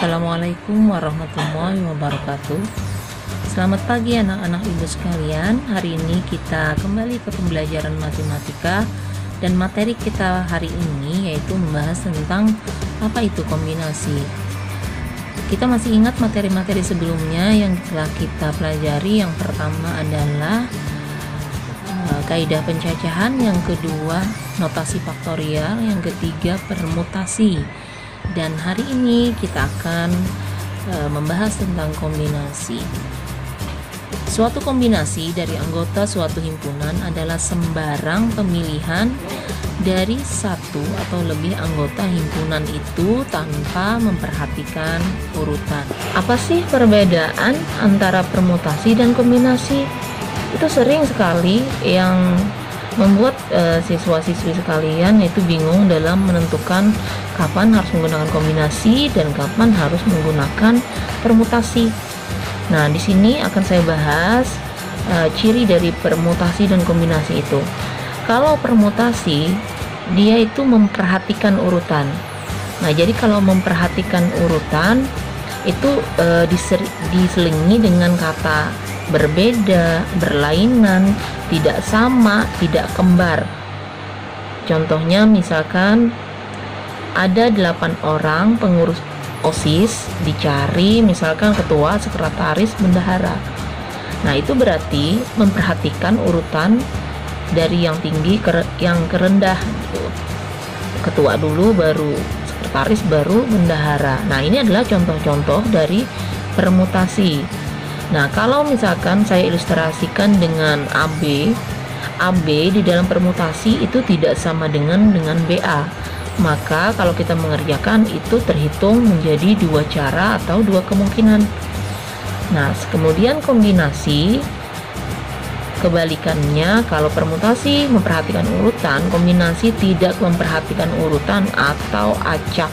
Assalamualaikum warahmatullahi wabarakatuh. Selamat pagi anak-anak ibu sekalian. Hari ini kita kembali ke pembelajaran matematika, dan materi kita hari ini yaitu membahas tentang apa itu kombinasi. Kita masih ingat materi-materi sebelumnya yang telah kita pelajari. Yang pertama adalah kaidah pencacahan, yang kedua notasi faktorial, yang ketiga permutasi. Dan hari ini kita akan membahas tentang kombinasi. Suatu kombinasi dari anggota suatu himpunan adalah sembarang pemilihan dari satu atau lebih anggota himpunan itu tanpa memperhatikan urutan. Apa sih perbedaan antara permutasi dan kombinasi? Itu sering sekali yang membuat siswa-siswi sekalian itu bingung dalam menentukan kapan harus menggunakan kombinasi dan kapan harus menggunakan permutasi. Nah, di sini akan saya bahas ciri dari permutasi dan kombinasi itu. Kalau permutasi, dia itu memperhatikan urutan. Nah, jadi kalau memperhatikan urutan itu diselingi dengan kata berbeda, berlainan, tidak sama, tidak kembar. Contohnya misalkan ada 8 orang pengurus OSIS, dicari misalkan ketua, sekretaris, bendahara. Nah, itu berarti memperhatikan urutan dari yang tinggi ke yang rendah gitu. Ketua dulu, baru sekretaris, baru bendahara. Nah, ini adalah contoh-contoh dari permutasi. Nah, kalau misalkan saya ilustrasikan dengan AB di dalam permutasi itu tidak sama dengan BA. Maka kalau kita mengerjakan itu terhitung menjadi dua cara atau dua kemungkinan. Nah, kemudian kombinasi kebalikannya. Kalau permutasi memperhatikan urutan, kombinasi tidak memperhatikan urutan atau acak.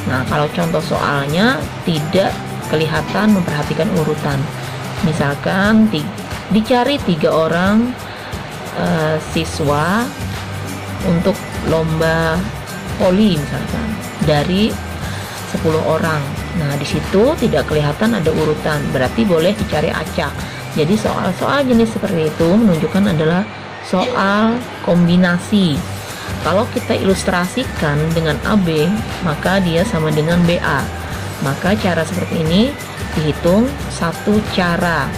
Nah, kalau contoh soalnya tidak kelihatan memperhatikan urutan. Misalkan dicari 3 orang siswa untuk lomba voli misalkan dari 10 orang. Nah, di situ tidak kelihatan ada urutan, berarti boleh dicari acak. Jadi soal-soal jenis seperti itu menunjukkan adalah soal kombinasi. Kalau kita ilustrasikan dengan AB, maka dia sama dengan BA. Maka cara seperti ini dihitung satu cara.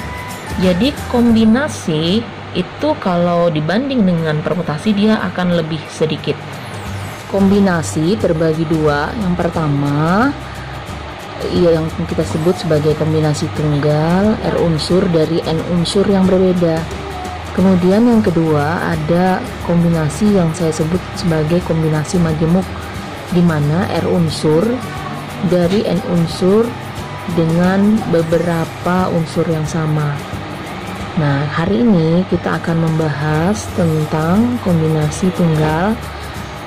Jadi kombinasi itu kalau dibanding dengan permutasi dia akan lebih sedikit. Kombinasi terbagi dua. Yang pertama yang kita sebut sebagai kombinasi tunggal, R unsur dari N unsur yang berbeda. Kemudian yang kedua ada kombinasi yang saya sebut sebagai kombinasi majemuk, di mana R unsur dari N unsur dengan beberapa unsur yang sama. Nah, hari ini kita akan membahas tentang kombinasi tunggal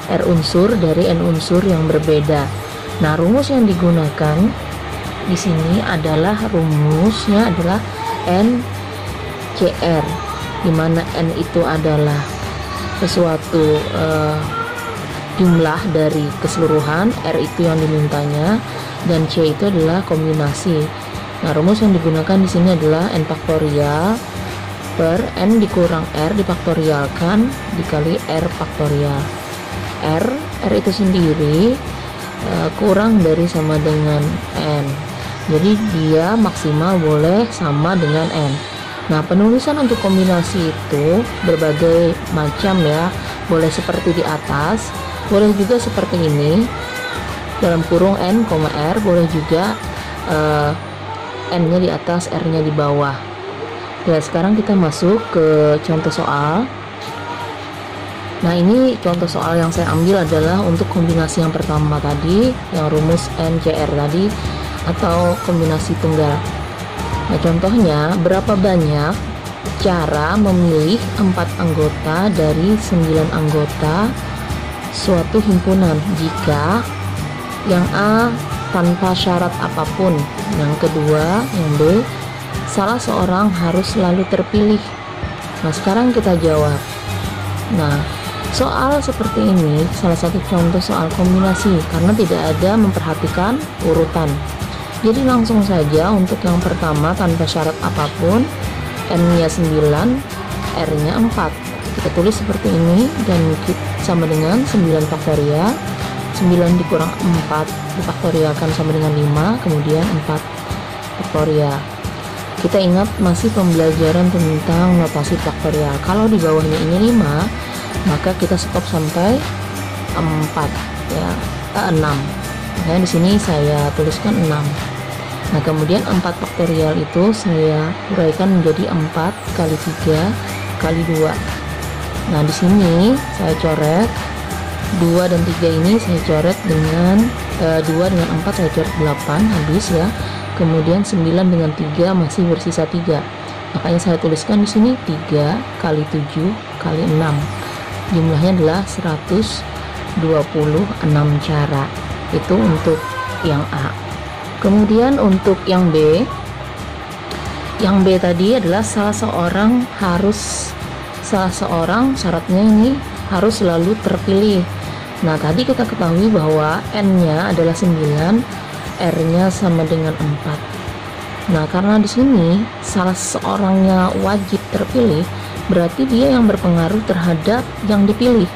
R unsur dari N unsur yang berbeda. Nah, rumus yang digunakan di sini adalah rumusnya adalah NCR, di mana N itu adalah sesuatu jumlah dari keseluruhan, R itu yang dimintanya, dan C itu adalah kombinasi. Nah, rumus yang digunakan di sini adalah N faktorial per N dikurang R difaktorialkan dikali R faktorial. R itu sendiri kurang dari sama dengan N. Jadi dia maksimal boleh sama dengan N. Nah, penulisan untuk kombinasi itu berbagai macam ya. Boleh seperti di atas, boleh juga seperti ini dalam kurung N, R, boleh juga N-nya di atas, R-nya di bawah. Ya, sekarang kita masuk ke contoh soal. Nah, ini contoh soal yang saya ambil adalah untuk kombinasi yang pertama tadi, yang rumus NCR tadi, atau kombinasi tunggal. Nah, contohnya, berapa banyak cara memilih 4 anggota dari 9 anggota suatu himpunan jika yang A tanpa syarat apapun, yang kedua, yang B, salah seorang harus selalu terpilih. Nah, sekarang kita jawab. Nah, Soal seperti ini salah satu contoh soal kombinasi karena tidak ada memperhatikan urutan. Jadi langsung saja untuk yang pertama tanpa syarat apapun, n-nya 9, r-nya 4. Kita tulis seperti ini dan sama dengan 9 faktorial. 9 dikurang 4 difaktorialkan sama dengan 5, kemudian 4 faktorial. Kita ingat masih pembelajaran tentang notasi faktorial. Kalau di bawahnya ini 5, maka kita stop sampai 4 ya, 6. Nah, di sini saya tuliskan 6. Nah, kemudian 4 faktorial itu saya uraikan menjadi 4 kali 3 kali 2. Nah, di sini saya coret 2 dan 3 ini saya coret dengan 2 dengan 4 saya coret 8 habis ya. Kemudian 9 dengan 3 masih bersisa 3. Makanya saya tuliskan di sini 3 kali 7 kali 6. Jumlahnya adalah 126 cara. Itu untuk yang A. Kemudian untuk yang B. Yang B tadi adalah salah seorang syaratnya ini harus selalu terpilih. Nah, tadi kita ketahui bahwa n-nya adalah 9, r-nya sama dengan 4. Nah, karena di sini salah seorangnya wajib terpilih, berarti dia yang berpengaruh terhadap yang dipilih.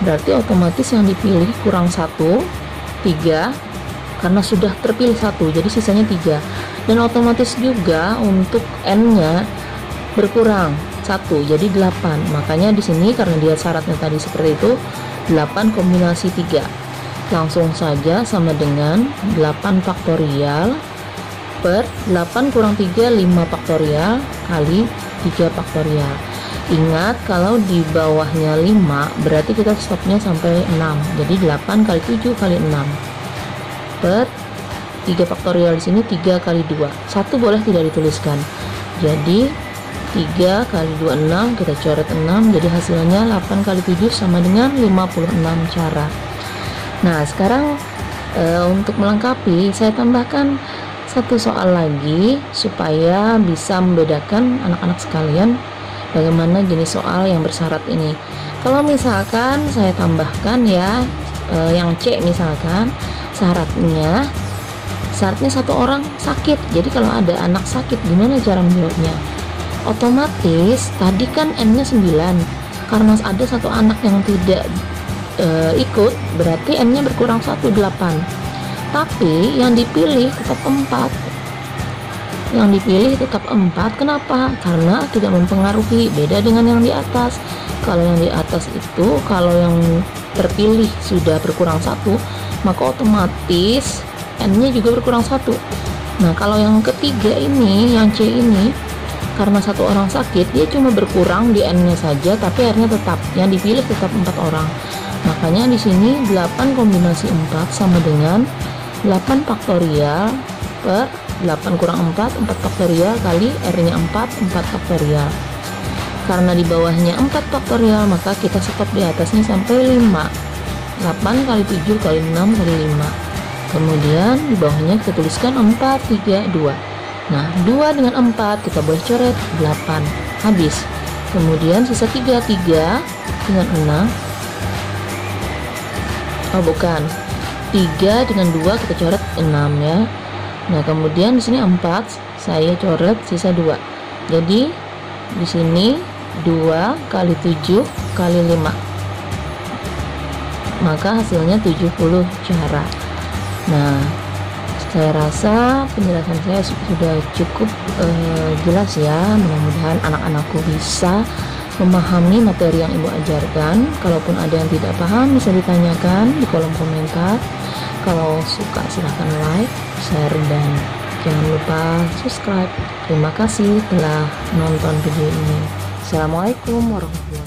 Berarti otomatis yang dipilih kurang 1, 3, karena sudah terpilih 1, jadi sisanya 3. Dan otomatis juga untuk n-nya berkurang 1, jadi 8. Makanya di sini karena dia syaratnya tadi seperti itu, 8 kombinasi 3. Langsung saja sama dengan 8 faktorial per 8 kurang 3, 5 faktorial kali 3 faktorial. Ingat kalau di bawahnya 5 berarti kita stopnya sampai 6. Jadi 8 kali 7 kali 6 per 3 faktorial, di sini 3 kali 2. 1 boleh tidak dituliskan. Jadi 3 kali 2 6, kita coret 6, jadi hasilnya 8 kali 7 sama dengan 56 cara. Nah, sekarang untuk melengkapi saya tambahkan satu soal lagi supaya bisa membedakan anak-anak sekalian bagaimana jenis soal yang bersyarat ini. Kalau misalkan saya tambahkan ya yang C, misalkan syaratnya satu orang sakit. Jadi kalau ada anak sakit gimana cara menjawabnya? Otomatis tadi kan n-nya 9, karena ada satu anak yang tidak ikut berarti n-nya berkurang 1, 8. Tapi yang dipilih tetap 4. Yang dipilih tetap 4. Kenapa? Karena tidak mempengaruhi, beda dengan yang di atas. Kalau yang di atas itu, kalau yang terpilih sudah berkurang 1, maka otomatis n-nya juga berkurang 1. Nah, kalau yang ketiga ini, yang C ini, karena satu orang sakit, dia cuma berkurang di n-nya saja, tapi r-nya tetap, yang dipilih tetap 4 orang. Makanya di sini 8 kombinasi 4 sama dengan 8 faktorial per 8 kurang 4, 4 faktorial kali r-nya 4, 4 faktorial. Karena di bawahnya 4 faktorial, maka kita stop di atasnya sampai 5. 8 kali 7 kali 6 kali 5. Kemudian di bawahnya kita tuliskan 4, 3, 2. Nah, 2 dengan 4 kita boleh coret 8. Habis. Kemudian sisa 3 dengan 6. Oh, bukan. 3 dengan 2 kita coret 6 ya. Nah, kemudian di sini 4 saya coret sisa 2. Jadi di sini 2 kali 7 kali 5. Maka hasilnya 70 cara. Nah, saya rasa penjelasan saya sudah cukup jelas ya. Mudah-mudahan anak-anakku bisa memahami materi yang ibu ajarkan. Kalaupun ada yang tidak paham bisa ditanyakan di kolom komentar. Kalau suka silahkan like, share, dan jangan lupa subscribe. Terima kasih telah nonton video ini. Assalamualaikum warahmatullahi wabarakatuh.